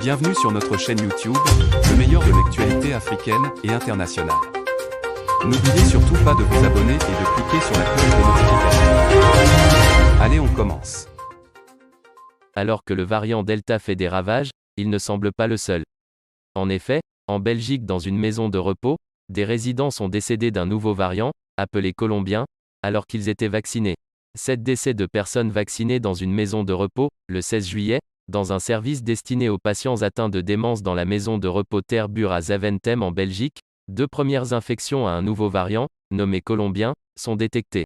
Bienvenue sur notre chaîne YouTube, le meilleur de l'actualité africaine et internationale. N'oubliez surtout pas de vous abonner et de cliquer sur la cloche des notifications. Allez, on commence. Alors que le variant Delta fait des ravages, il ne semble pas le seul. En effet, en Belgique, dans une maison de repos, des résidents sont décédés d'un nouveau variant, appelé colombien, alors qu'ils étaient vaccinés. 7 décès de personnes vaccinées dans une maison de repos, le 16 juillet, dans un service destiné aux patients atteints de démence dans la maison de repos Ter-Bure à Zaventem en Belgique. 2 premières infections à un nouveau variant, nommé colombien, sont détectées.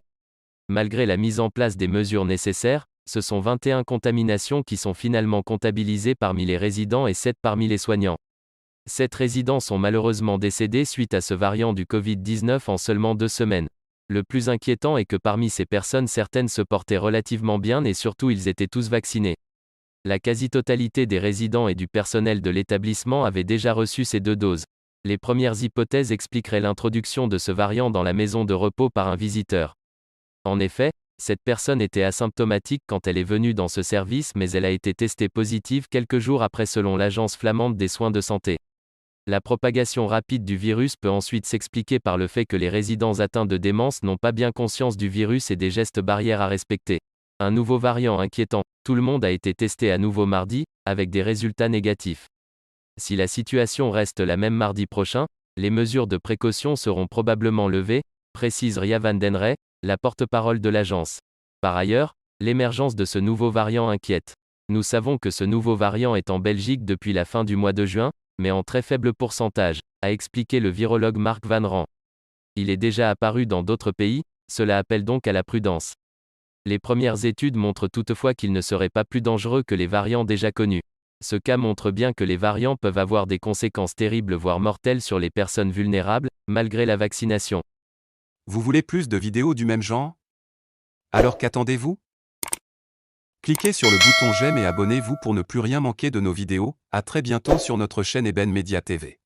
Malgré la mise en place des mesures nécessaires, ce sont 21 contaminations qui sont finalement comptabilisées parmi les résidents et 7 parmi les soignants. 7 résidents sont malheureusement décédés suite à ce variant du Covid-19 en seulement 2 semaines. Le plus inquiétant est que parmi ces personnes, certaines se portaient relativement bien et surtout ils étaient tous vaccinés. La quasi-totalité des résidents et du personnel de l'établissement avaient déjà reçu ces 2 doses. Les premières hypothèses expliqueraient l'introduction de ce variant dans la maison de repos par un visiteur. En effet, cette personne était asymptomatique quand elle est venue dans ce service, mais elle a été testée positive quelques jours après selon l'Agence flamande des soins de santé. La propagation rapide du virus peut ensuite s'expliquer par le fait que les résidents atteints de démence n'ont pas bien conscience du virus et des gestes barrières à respecter. Un nouveau variant inquiétant. Tout le monde a été testé à nouveau mardi, avec des résultats négatifs. Si la situation reste la même mardi prochain, les mesures de précaution seront probablement levées, précise Ria van den Rey, la porte-parole de l'agence. Par ailleurs, l'émergence de ce nouveau variant inquiète. Nous savons que ce nouveau variant est en Belgique depuis la fin du mois de juin, mais en très faible pourcentage, a expliqué le virologue Mark Van Ran. Il est déjà apparu dans d'autres pays, cela appelle donc à la prudence. Les premières études montrent toutefois qu'il ne serait pas plus dangereux que les variants déjà connus. Ce cas montre bien que les variants peuvent avoir des conséquences terribles voire mortelles sur les personnes vulnérables, malgré la vaccination. Vous voulez plus de vidéos du même genre? Alors qu'attendez-vous? Cliquez sur le bouton j'aime et abonnez-vous pour ne plus rien manquer de nos vidéos. À très bientôt sur notre chaîne Eben Media TV.